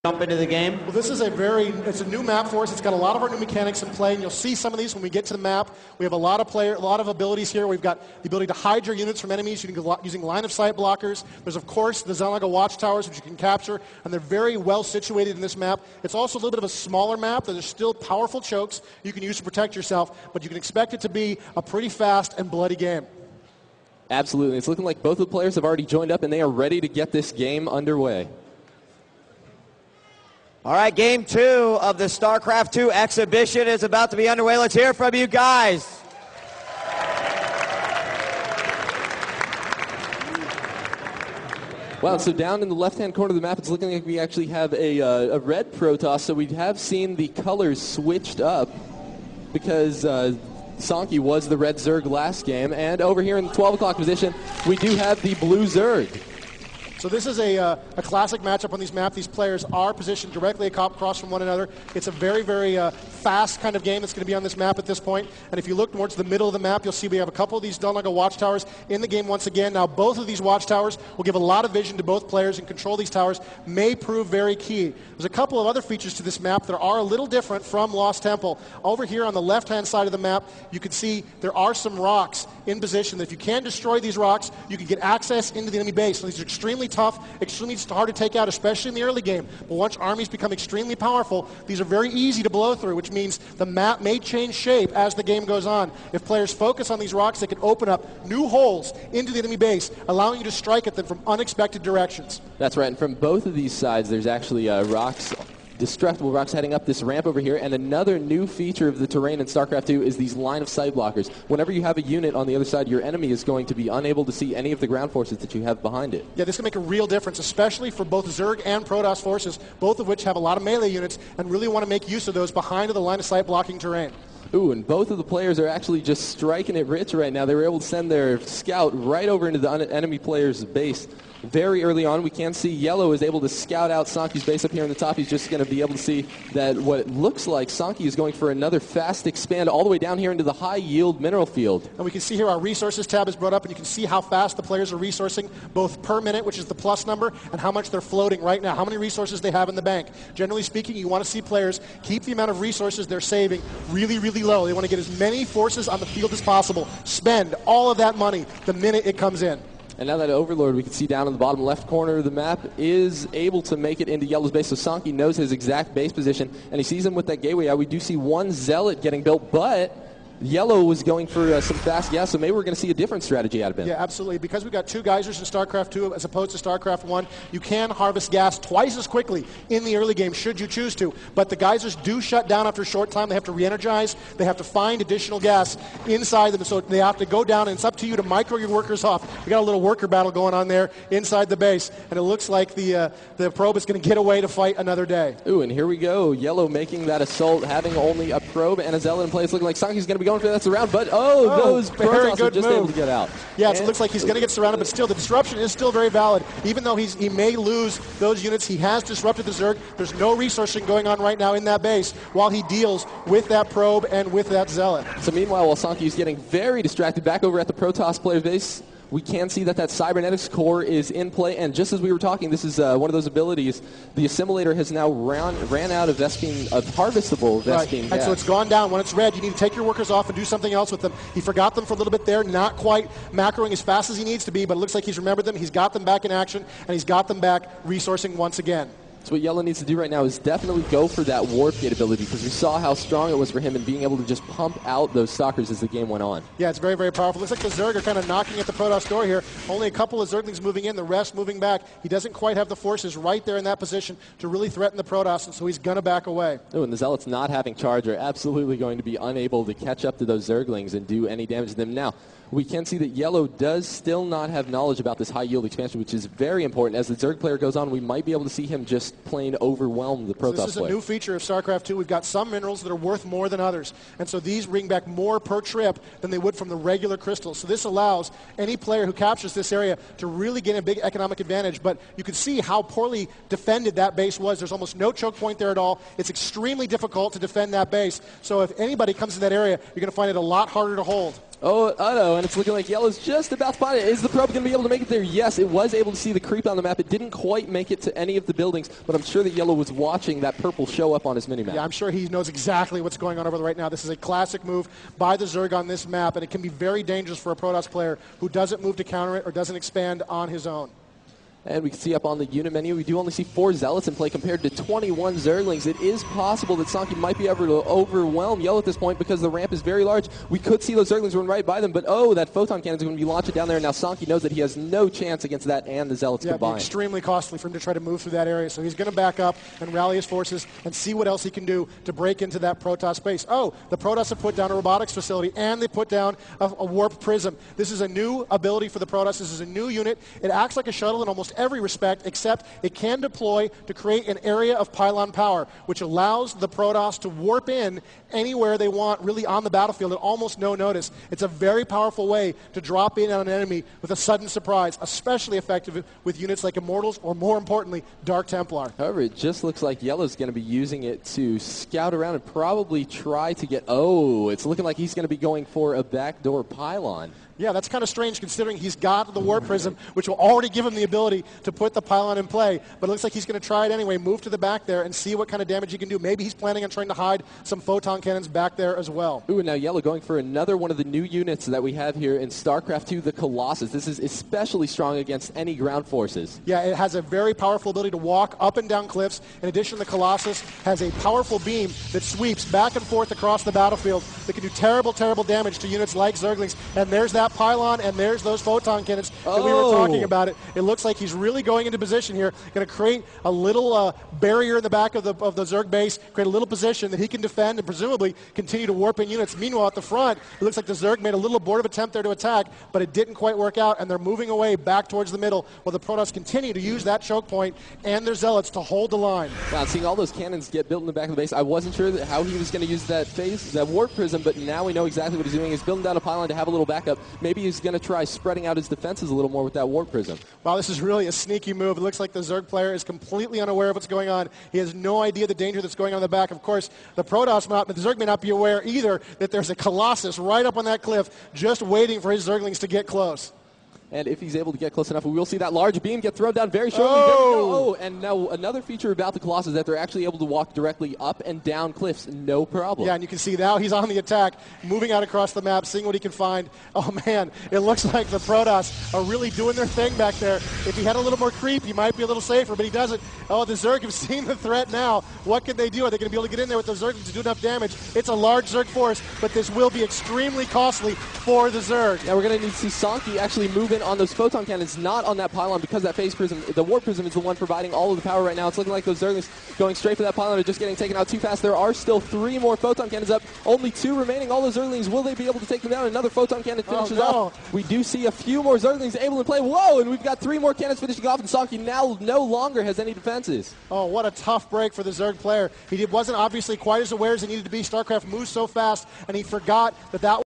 Jump into the game? Well, this is it's a new map for us. It's got a lot of our new mechanics in play, and you'll see some of these when we get to the map. We have a lot of abilities here. We've got the ability to hide your units from enemies using line of sight blockers. There's, of course, the Xenoga watchtowers, which you can capture, and they're very well situated in this map. It's also a little bit of a smaller map. There's still powerful chokes you can use to protect yourself, but you can expect it to be a pretty fast and bloody game. Absolutely. It's looking like both of the players have already joined up, and they are ready to get this game underway. All right, Game 2 of the StarCraft 2 exhibition is about to be underway. Let's hear from you guys. Wow, so down in the left-hand corner of the map, it's looking like we actually have a red Protoss, so we have seen the colors switched up because Sankey was the red Zerg last game, and over here in the 12 o'clock position, we do have the blue Zerg. So this is a classic matchup on these maps. These players are positioned directly across from one another. It's a very, very fast kind of game that's going to be on this map at this point. And if you look towards the middle of the map, you'll see we have a couple of these Xenoga watchtowers in the game once again. Now, both of these watchtowers will give a lot of vision to both players, and control these towers may prove very key. There's a couple of other features to this map that are a little different from Lost Temple. Over here on the left-hand side of the map, you can see there are some rocks in position that if you can destroy these rocks, you can get access into the enemy base. So these are extremely tough, extremely hard to take out, especially in the early game. But once armies become extremely powerful, these are very easy to blow through, which means the map may change shape as the game goes on. If players focus on these rocks, they can open up new holes into the enemy base, allowing you to strike at them from unexpected directions. That's right, and from both of these sides, there's actually destructible rocks heading up this ramp over here, and another new feature of the terrain in StarCraft 2 is these line of sight blockers. Whenever you have a unit on the other side, your enemy is going to be unable to see any of the ground forces that you have behind it. Yeah, this can make a real difference, especially for both Zerg and Protoss forces, both of which have a lot of melee units and really want to make use of those behind the line of sight blocking terrain. Ooh, and both of the players are actually just striking it rich right now. They were able to send their scout right over into the enemy player's base very early on. We can see Yellow is able to scout out Sankey's base up here in the top. He's just going to be able to see that what it looks like Sankey is going for another fast expand all the way down here into the high-yield mineral field. And we can see here our resources tab is brought up, and you can see how fast the players are resourcing, both per minute, which is the plus number, and how much they're floating right now, how many resources they have in the bank. Generally speaking, you want to see players keep the amount of resources they're saving really, really low. They want to get as many forces on the field as possible, spend all of that money the minute it comes in. And now that Overlord, we can see down in the bottom left corner of the map, is able to make it into Yellow's base. So Sankey knows his exact base position, and he sees him with that gateway out. We do see one Zealot getting built, but Yellow was going for some fast gas, so maybe we're going to see a different strategy out of him. Yeah, absolutely. Because we've got two geysers in StarCraft 2 as opposed to StarCraft 1, you can harvest gas twice as quickly in the early game, should you choose to. But the geysers do shut down after a short time. They have to re-energize. They have to find additional gas inside them, so they have to go down, and it's up to you to micro your workers off. We got a little worker battle going on there inside the base, and it looks like the probe is going to get away to fight another day. Ooh, and here we go. Yellow making that assault, having only a probe and a Zealot in place. Looking like Sankey's going to be going for that surround, but those Protoss are just able to get out. Yeah, so it looks like he's going to get surrounded, but still, the disruption is still very valid. Even though he may lose those units, he has disrupted the Zerg. There's no resourcing going on right now in that base while he deals with that probe and with that Zealot. So meanwhile, while Sankey is getting very distracted back over at the Protoss player's base, we can see that cybernetics core is in play, and just as we were talking, this is one of those abilities. The assimilator has now ran out of harvestable Vespene gas. And so it's gone down. When it's red, you need to take your workers off and do something else with them. He forgot them for a little bit there, not quite macroing as fast as he needs to be, but it looks like he's remembered them. He's got them back in action, and he's got them back resourcing once again. So what Yellow needs to do right now is definitely go for that warp gate ability, because we saw how strong it was for him in being able to just pump out those stalkers as the game went on. Yeah, it's very, very powerful. Looks like the Zerg are kind of knocking at the Protoss door here. Only a couple of Zerglings moving in, the rest moving back. He doesn't quite have the forces right there in that position to really threaten the Protoss, and so he's going to back away. Oh, and the Zealots not having charge are absolutely going to be unable to catch up to those Zerglings and do any damage to them. Now, we can see that Yellow does still not have knowledge about this high-yield expansion, which is very important. As the Zerg player goes on, we might be able to see him just plain overwhelm the Protoss player. This is a new feature of StarCraft 2. We've got some minerals that are worth more than others, and so these bring back more per trip than they would from the regular crystals. So this allows any player who captures this area to really gain a big economic advantage, but you can see how poorly defended that base was. There's almost no choke point there at all. It's extremely difficult to defend that base, so if anybody comes to that area, you're going to find it a lot harder to hold. Oh, uh-oh, and it's looking like Yellow's just about to find it. Is the probe going to be able to make it there? Yes, it was able to see the creep on the map. It didn't quite make it to any of the buildings, but I'm sure that Yellow was watching that purple show up on his minimap. Yeah, I'm sure he knows exactly what's going on over there right now. This is a classic move by the Zerg on this map, and it can be very dangerous for a Protoss player who doesn't move to counter it or doesn't expand on his own. And we can see up on the unit menu, we do only see 4 Zealots in play compared to 21 Zerglings. It is possible that Sanki might be able to overwhelm Yellow at this point because the ramp is very large. We could see those Zerglings run right by them, but oh, that Photon Cannon is going to be launched down there. Now Sanki knows that he has no chance against that and the Zealots combined. combined. It'd be extremely costly for him to try to move through that area, so he's going to back up and rally his forces and see what else he can do to break into that Protoss base. Oh, the Protoss have put down a robotics facility, and they put down a warp prism. This is a new ability for the Protoss. This is a new unit. It acts like a shuttle in almost every respect, except it can deploy to create an area of pylon power, which allows the Protoss to warp in anywhere they want, really on the battlefield at almost no notice. It's a very powerful way to drop in on an enemy with a sudden surprise, especially effective with units like Immortals or, more importantly, Dark Templar. However, it just looks like Yellow's going to be using it to scout around and probably try to get... Oh, it's looking like he's going to be going for a backdoor pylon. Yeah, that's kind of strange considering he's got the Warp Prism, which will already give him the ability to put the pylon in play. But it looks like he's going to try it anyway, move to the back there, and see what kind of damage he can do. Maybe he's planning on trying to hide some photon cannons back there as well. Ooh, and now Yellow going for another one of the new units that we have here in StarCraft 2, the Colossus. This is especially strong against any ground forces. Yeah, it has a very powerful ability to walk up and down cliffs. In addition, the Colossus has a powerful beam that sweeps back and forth across the battlefield that can do terrible, terrible damage to units like Zerglings. And there's that pylon, and there's those photon cannons that we were talking about. It looks like he's really going into position here, going to create a little barrier in the back of the Zerg base, create a little position that he can defend and presumably continue to warp in units. Meanwhile, at the front, it looks like the Zerg made a little abortive attempt there to attack, but it didn't quite work out, and they're moving away back towards the middle while the Protoss continue to use that choke point and their Zealots to hold the line. Wow, seeing all those cannons get built in the back of the base, I wasn't sure how he was going to use that Warp Prism, but now we know exactly what he's doing. He's building down a pylon to have a little backup. Maybe he's going to try spreading out his defenses a little more with that Warp Prism. Wow, this is really a sneaky move. It looks like the Zerg player is completely unaware of what's going on. He has no idea the danger that's going on in the back. Of course, the Protoss, the Zerg may not be aware either that there's a Colossus right up on that cliff just waiting for his Zerglings to get close. And if he's able to get close enough, we will see that large beam get thrown down very shortly. Oh! And now another feature about the Colossus is that they're actually able to walk directly up and down cliffs, no problem. Yeah, and you can see now he's on the attack, moving out across the map, seeing what he can find. Oh, man, it looks like the Protoss are really doing their thing back there. If he had a little more creep, he might be a little safer, but he doesn't. Oh, the Zerg have seen the threat now. What can they do? Are they going to be able to get in there with the Zerg to do enough damage? It's a large Zerg force, but this will be extremely costly for the Zerg. Now we're going to need to see Sanki actually move in on those photon cannons. It's not on that pylon because that phase prism, the Warp Prism, is the one providing all of the power right now. It's looking like those Zerglings going straight for that pylon are just getting taken out too fast. There are still 3 more photon cannons up, only 2 remaining. All those Zerglings, will they be able to take them down? Another photon cannon finishes off. We do see a few more Zerglings able to play. Whoa, and we've got 3 more cannons finishing off, and Sanki now no longer has any defenses. Oh, what a tough break for the Zerg player. He wasn't obviously quite as aware as he needed to be. StarCraft moves so fast, and he forgot that